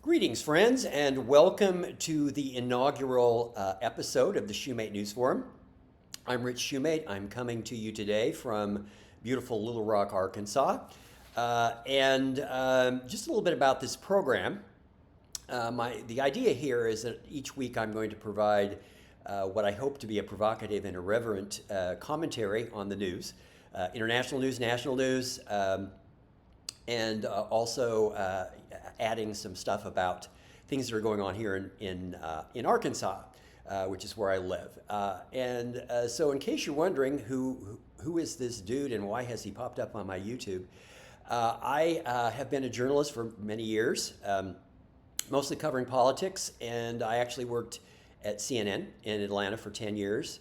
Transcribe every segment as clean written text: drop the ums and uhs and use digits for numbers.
Greetings, friends, and welcome to the inaugural episode of the Shumate News Forum. I'm Rich Shumate. I'm coming to you today from beautiful Little Rock, Arkansas. Just a little bit about this program. The idea here is that each week I'm going to provide what I hope to be a provocative and irreverent commentary on the news, international news, national news, and also adding some stuff about things that are going on here in Arkansas, which is where I live. So, in case you're wondering who is this dude and why has he popped up on my YouTube, I have been a journalist for many years, mostly covering politics, and I actually worked at CNN in Atlanta for 10 years.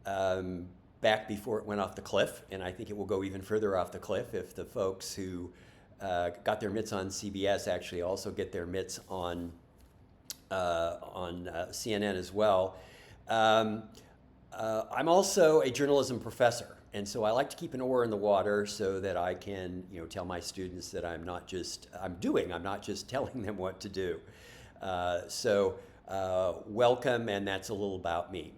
Back before it went off the cliff, and I think it will go even further off the cliff if the folks who got their mitts on CBS actually also get their mitts on CNN as well. I'm also a journalism professor, and so I like to keep an oar in the water so that I can, tell my students that I'm not just telling them what to do. Welcome, and that's a little about me.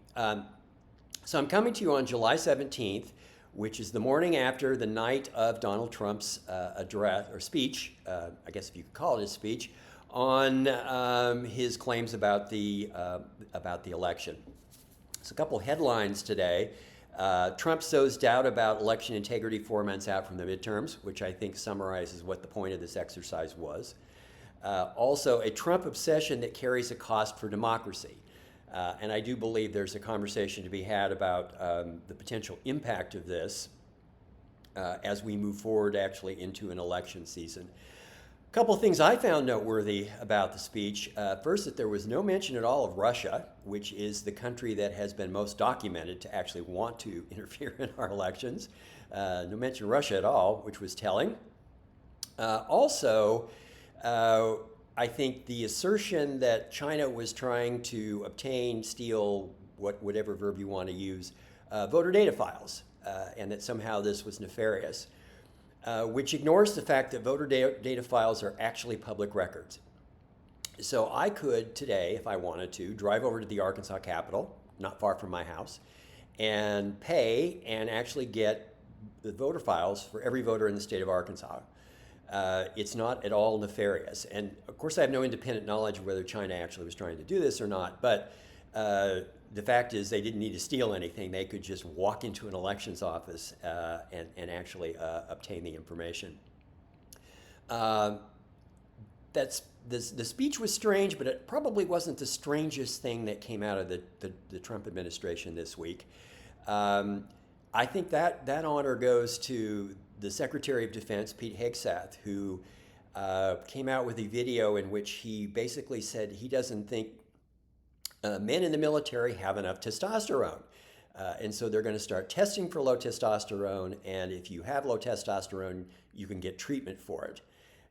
So I'm coming to you on July 17th, which is the morning after the night of Donald Trump's address or speech, I guess if you could call it a speech, on his claims about the election. So a couple headlines today. Trump sows doubt about election integrity 4 months out from the midterms, which I think summarizes what the point of this exercise was. Also, a Trump obsession that carries a cost for democracy. And I do believe there's a conversation to be had about the potential impact of this as we move forward actually into an election season. A couple of things I found noteworthy about the speech. First, that there was no mention at all of Russia, which is the country that has been most documented to actually want to interfere in our elections. No mention of Russia at all, which was telling. I think the assertion that China was trying to steal, whatever verb you want to use, voter data files, and that somehow this was nefarious, which ignores the fact that voter data files are actually public records. So I could today, if I wanted to, drive over to the Arkansas Capitol, not far from my house, and pay and actually get the voter files for every voter in the state of Arkansas. It's not at all nefarious. And of course, I have no independent knowledge of whether China actually was trying to do this or not. But the fact is they didn't need to steal anything. They could just walk into an elections office and actually obtain the information. The speech was strange, but it probably wasn't the strangest thing that came out of the Trump administration this week. I think that honor goes to the Secretary of Defense, Pete Hegseth, who came out with a video in which he basically said he doesn't think men in the military have enough testosterone. And so they're going to start testing for low testosterone, and if you have low testosterone, you can get treatment for it.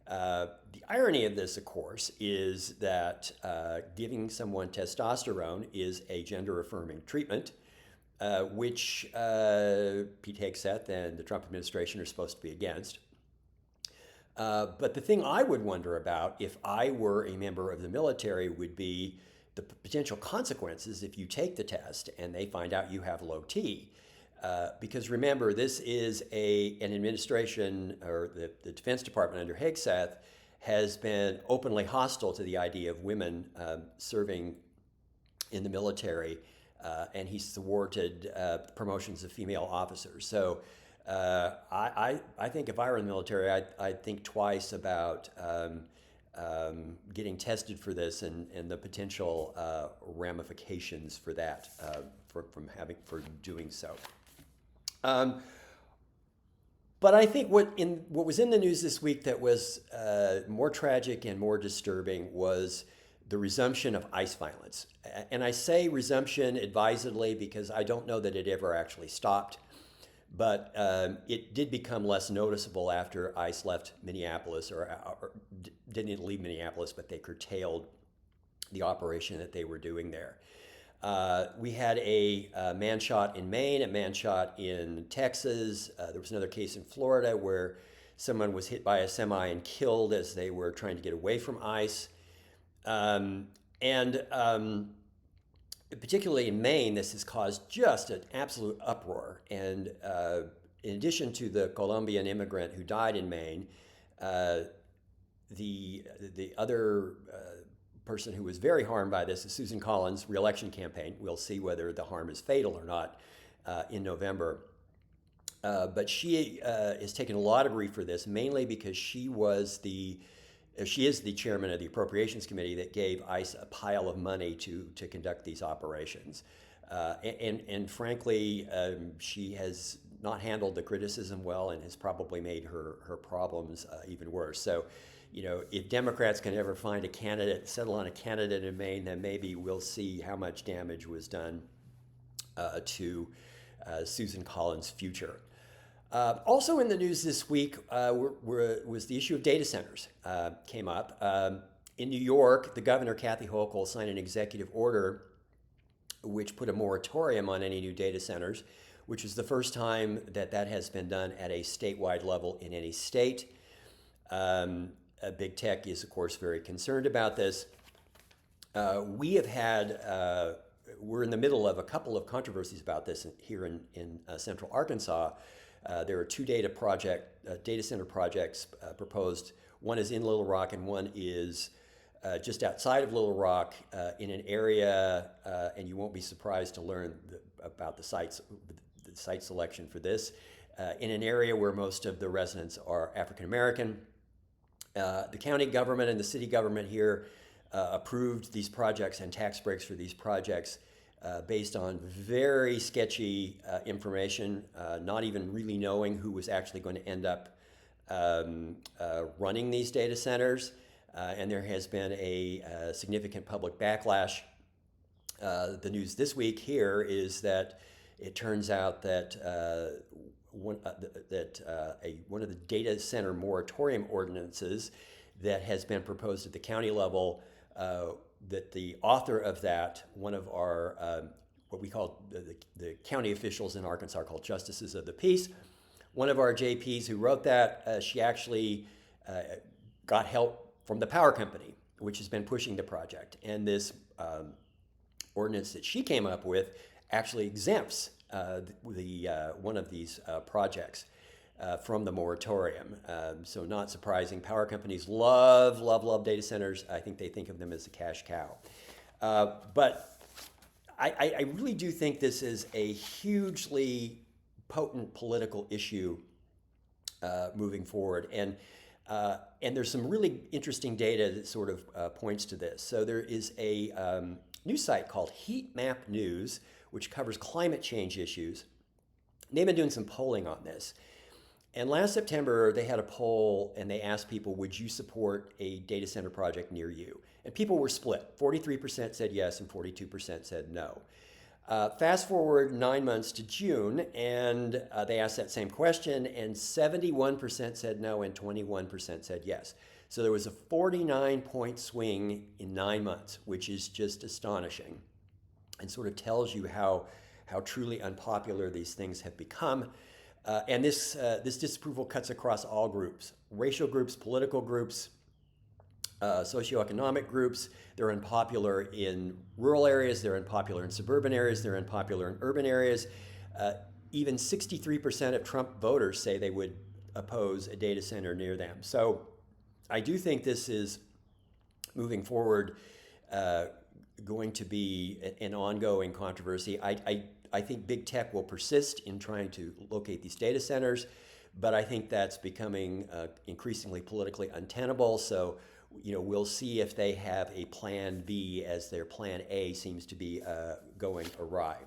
The irony of this, of course, is that giving someone testosterone is a gender-affirming treatment, which Pete Hegseth and the Trump administration are supposed to be against. But the thing I would wonder about if I were a member of the military would be the potential consequences if you take the test and they find out you have low T. Because remember, this is an administration, or the Defense Department under Hegseth has been openly hostile to the idea of women serving in the military. And he thwarted promotions of female officers. So I think if I were in the military, I'd think twice about getting tested for this and the potential ramifications for that, for doing so. But I think what was in the news this week that was more tragic and more disturbing was the resumption of ICE violence. And I say resumption advisedly because I don't know that it ever actually stopped, but it did become less noticeable after ICE left Minneapolis, or didn't leave Minneapolis, but they curtailed the operation that they were doing there. We had a man shot in Maine, a man shot in Texas. There was another case in Florida where someone was hit by a semi and killed as they were trying to get away from ICE. Um, and particularly in Maine, this has caused just an absolute uproar. And in addition to the Colombian immigrant who died in Maine, uh, the other person who was very harmed by this is Susan Collins' reelection campaign. We'll see whether the harm is fatal or not in November. But she is taking a lot of grief for this, mainly because she is the chairman of the Appropriations Committee that gave ICE a pile of money to conduct these operations. And frankly, she has not handled the criticism well and has probably made her problems even worse. So, if Democrats can ever find a candidate, settle on a candidate in Maine, then maybe we'll see how much damage was done to Susan Collins' future. Also in the news this week was the issue of data centers came up. In New York, the governor, Kathy Hochul, signed an executive order which put a moratorium on any new data centers, which is the first time that has been done at a statewide level in any state. Big tech is, of course, very concerned about this. We're in the middle of a couple of controversies about this here in central Arkansas. There are two data center projects proposed. One is in Little Rock and one is just outside of Little Rock in an area, and you won't be surprised to learn about the site selection for this, in an area where most of the residents are African American. The county government and the city government here approved these projects and tax breaks for these projects based on very sketchy information, not even really knowing who was actually going to end up running these data centers. And there has been a significant public backlash. The news this week here is that it turns out that one of the data center moratorium ordinances that has been proposed at the county level, that the author of that, one of our, what we call the county officials in Arkansas are called Justices of the Peace. One of our JPs who wrote that, she actually got help from the power company, which has been pushing the project. And this ordinance that she came up with actually exempts one of these projects from the moratorium. So not surprising. Power companies love data centers. I think they think of them as a cash cow. But I really do think this is a hugely potent political issue moving forward. And there's some really interesting data that sort of points to this. So there is a news site called Heat Map News, which covers climate change issues. They've been doing some polling on this. And last September, they had a poll and they asked people, would you support a data center project near you? And people were split. 43% said yes and 42% said no. Fast forward 9 months to June, and they asked that same question, and 71% said no and 21% said yes. So there was a 49-point swing in 9 months, which is just astonishing and sort of tells you how truly unpopular these things have become. And this disapproval cuts across all groups: racial groups, political groups, socioeconomic groups. They're unpopular in rural areas, they're unpopular in suburban areas, they're unpopular in urban areas. Even 63% of Trump voters say they would oppose a data center near them. So I do think this is, moving forward, going to be an ongoing controversy. I think big tech will persist in trying to locate these data centers, but I think that's becoming increasingly politically untenable. So, we'll see if they have a plan B, as their plan A seems to be going awry.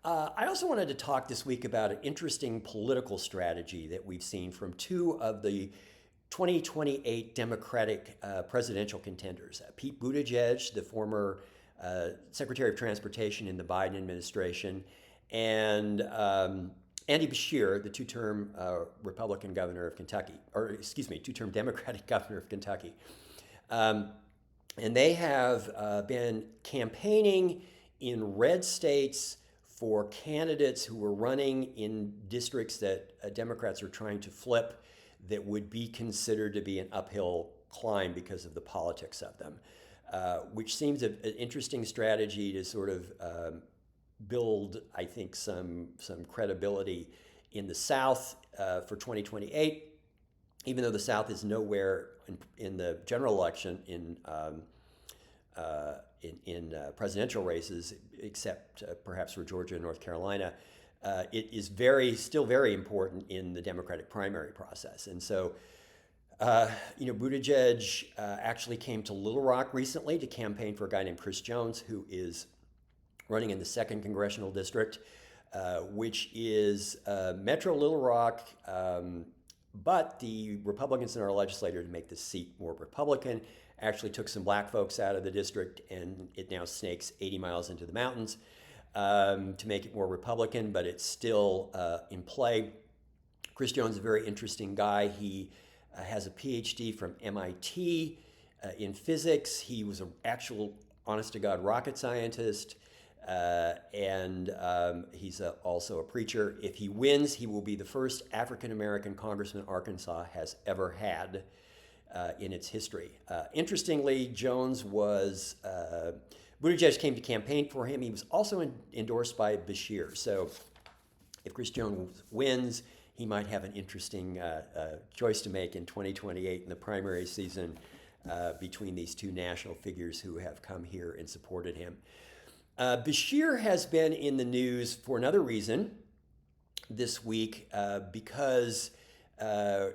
I also wanted to talk this week about an interesting political strategy that we've seen from two of the 2028 Democratic presidential contenders. Pete Buttigieg, the former Secretary of Transportation in the Biden administration, and Andy Beshear, the two-term Republican governor of Kentucky, two-term Democratic governor of Kentucky. And they have been campaigning in red states for candidates who are running in districts that Democrats are trying to flip, that would be considered to be an uphill climb because of the politics of them, which seems an interesting strategy to sort of build, I think, some credibility in the South for 2028, even though the South is nowhere in the general election in presidential races, except perhaps for Georgia and North Carolina. It is still very important in the Democratic primary process. And so, Buttigieg actually came to Little Rock recently to campaign for a guy named Chris Jones, who is running in the 2nd Congressional District, which is Metro Little Rock, but the Republicans in our legislature, to make the seat more Republican, actually took some black folks out of the district, and it now snakes 80 miles into the mountains to make it more Republican, but it's still in play. Chris Jones is a very interesting guy. He has a PhD from MIT in physics. He was an actual, honest-to-God rocket scientist, and he's also a preacher. If he wins, he will be the first African-American congressman Arkansas has ever had in its history. Interestingly, Buttigieg came to campaign for him. He was also endorsed by Beshear. So if Chris Jones wins, he might have an interesting choice to make in 2028 in the primary season between these two national figures who have come here and supported him. Beshear has been in the news for another reason this week because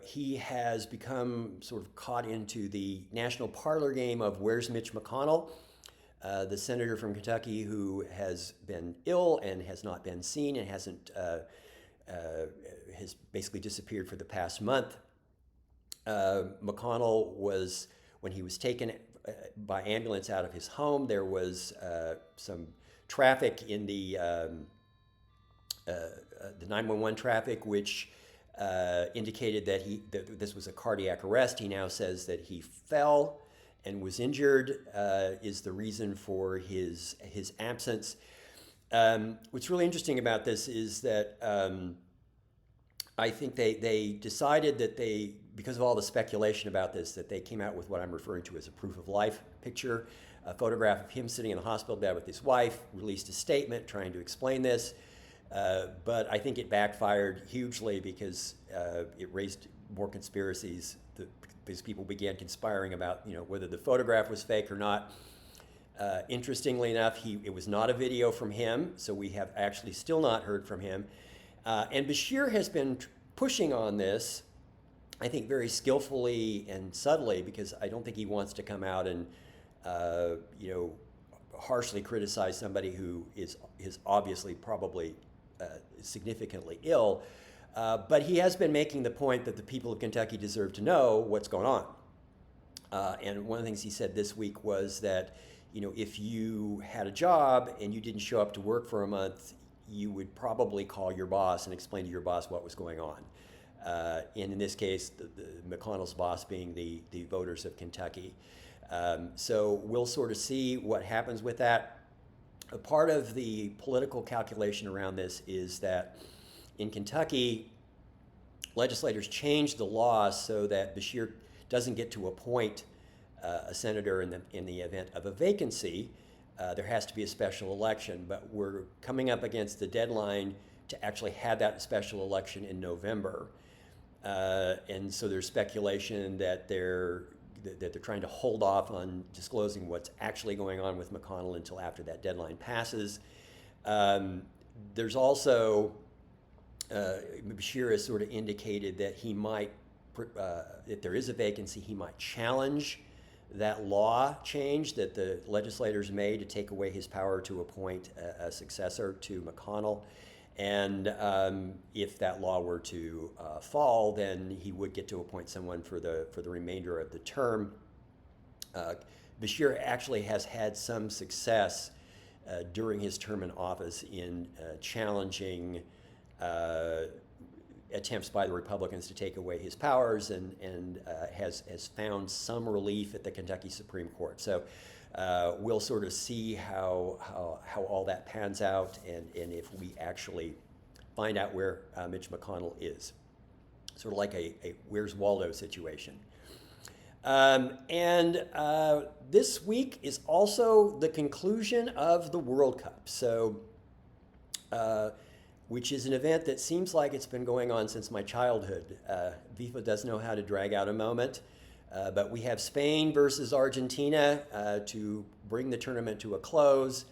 he has become sort of caught into the national parlor game of where's Mitch McConnell, the senator from Kentucky who has been ill and has not been seen and has basically disappeared for the past month. McConnell was, when he was taken by ambulance out of his home, there was some traffic in the 911 traffic, which indicated that this was a cardiac arrest. He now says that he fell and was injured is the reason for his absence. What's really interesting about this is that I think they decided that because of all the speculation about this, that they came out with what I'm referring to as a proof of life picture, a photograph of him sitting in a hospital bed with his wife, released a statement trying to explain this. But I think it backfired hugely because it raised more conspiracies because people began conspiring about whether the photograph was fake or not. Interestingly enough, it was not a video from him, so we have actually still not heard from him. And Beshear has been pushing on this, I think very skillfully and subtly, because I don't think he wants to come out and harshly criticize somebody who is obviously probably significantly ill. But he has been making the point that the people of Kentucky deserve to know what's going on. And one of the things he said this week was that if you had a job and you didn't show up to work for a month, you would probably call your boss and explain to your boss what was going on. And in this case, the McConnell's boss being the voters of Kentucky. So we'll sort of see what happens with that. A part of the political calculation around this is that in Kentucky, legislators changed the law so that Beshear doesn't get to appoint a senator in the event of a vacancy. There has to be a special election, but we're coming up against the deadline to actually have that special election in November. And so there's speculation that they're trying to hold off on disclosing what's actually going on with McConnell until after that deadline passes. There's also, Beshear has sort of indicated that he might, if there is a vacancy, he might challenge that law change that the legislators made to take away his power to appoint a successor to McConnell. And if that law were to fall, then he would get to appoint someone for the remainder of the term. Beshear actually has had some success during his term in office in challenging attempts by the Republicans to take away his powers and has found some relief at the Kentucky Supreme Court. So we'll sort of see how all that pans out and if we actually find out where Mitch McConnell is. Sort of like a Where's Waldo situation. This week is also the conclusion of the World Cup. So, which is an event that seems like it's been going on since my childhood. FIFA does know how to drag out a moment. But we have Spain versus Argentina to bring the tournament to a close.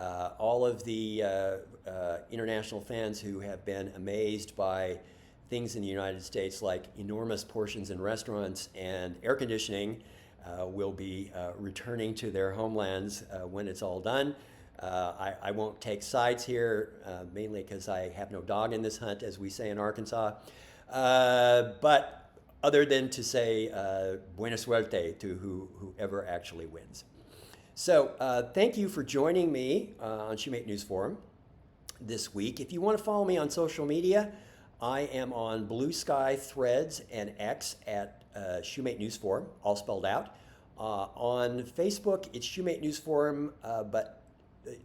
All of the international fans who have been amazed by things in the United States like enormous portions in restaurants and air conditioning will be returning to their homelands when it's all done. I won't take sides here, mainly because I have no dog in this hunt, as we say in Arkansas. But other than to say buena suerte to whoever actually wins. So thank you for joining me on Shumate News Forum this week. If you want to follow me on social media, I am on Blue Sky, Threads, and X at Shumate News Forum, all spelled out. On Facebook, it's Shumate News Forum, but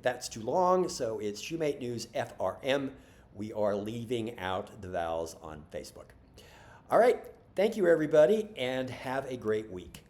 that's too long, so it's Shumate News FRM. We are leaving out the vowels on Facebook. All right, thank you everybody, and have a great week.